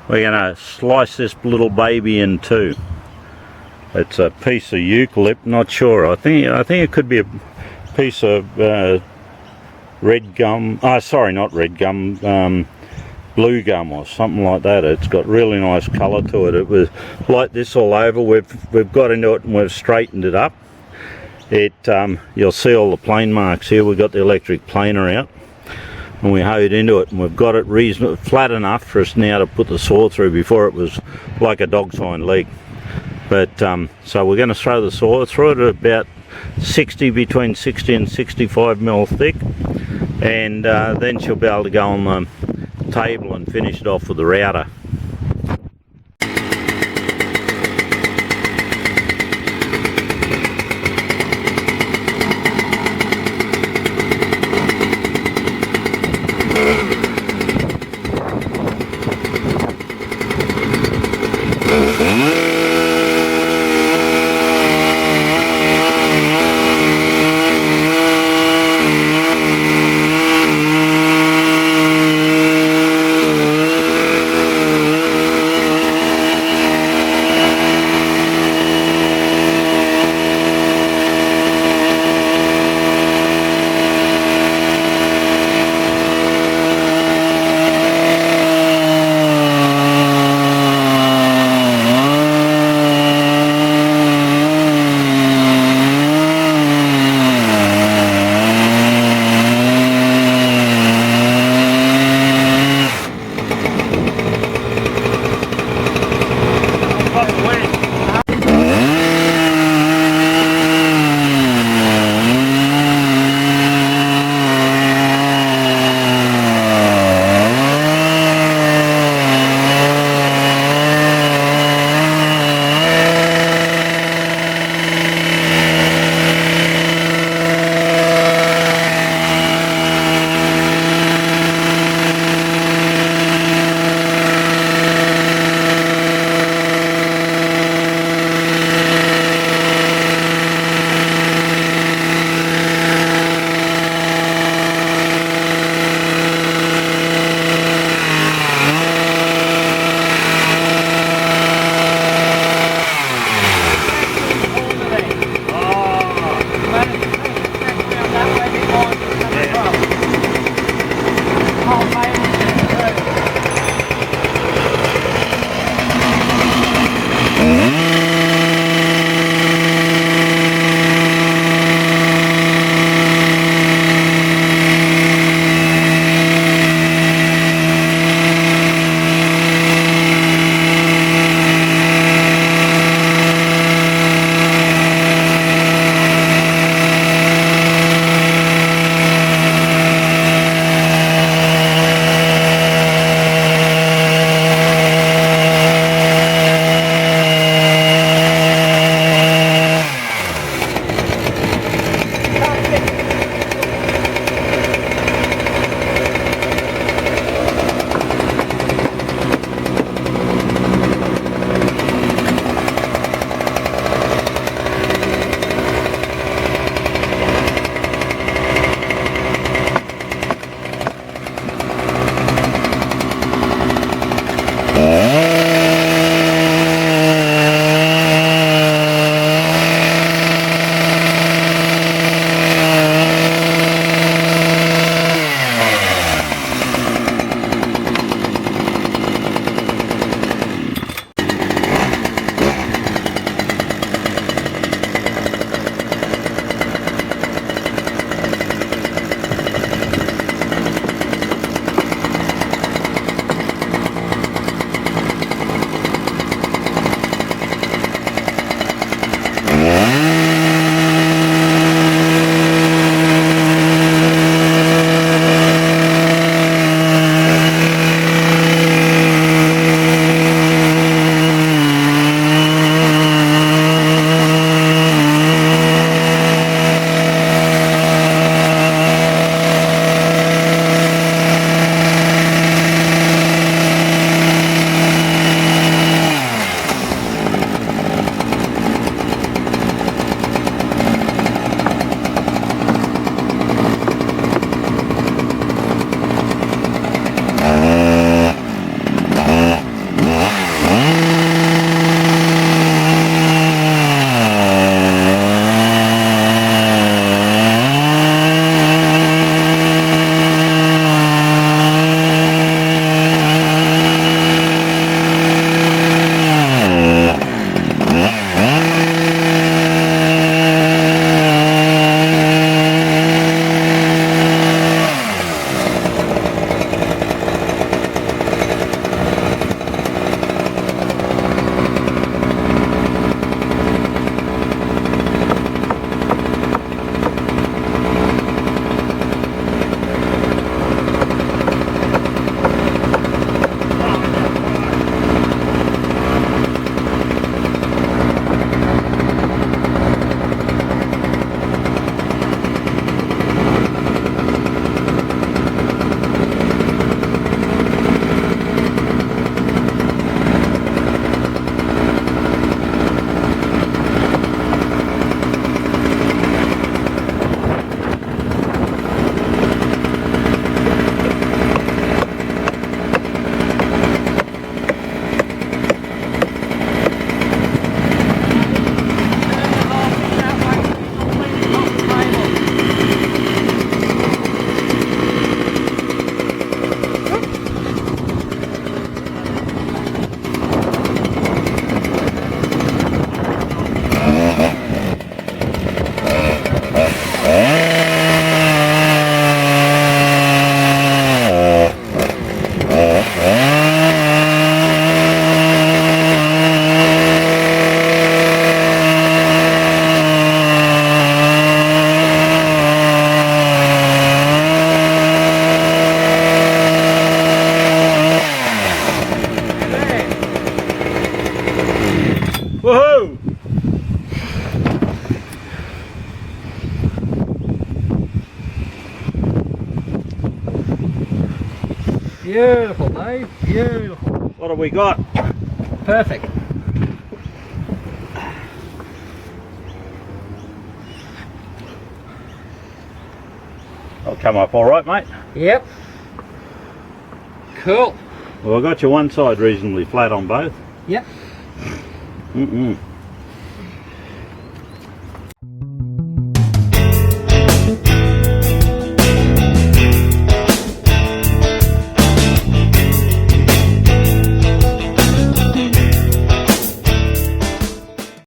we're going to slice this little baby in two. It's a piece of eucalypt, not sure. I think it could be a piece of red gum. Oh, sorry, not red gum. Blue gum or something like that. It's got really nice colour to it. It was like this all over. We've got into it and we've straightened it up. You'll see all the plane marks here. We've got the electric planer out and we hoed into it, and we've got it reasonably flat enough for us now to put the saw through. Before it was like a dog's hind leg. But so we're going to throw the saw through it at about between 60 and 65 mil thick, and then she'll be able to go on the table and finish it off with the router. Woohoo! Beautiful, Dave. Beautiful. What have we got? Perfect. I'll come up all right, mate. Yep. Cool. Well, I got you one side reasonably flat on both. Yep. Mm-mm.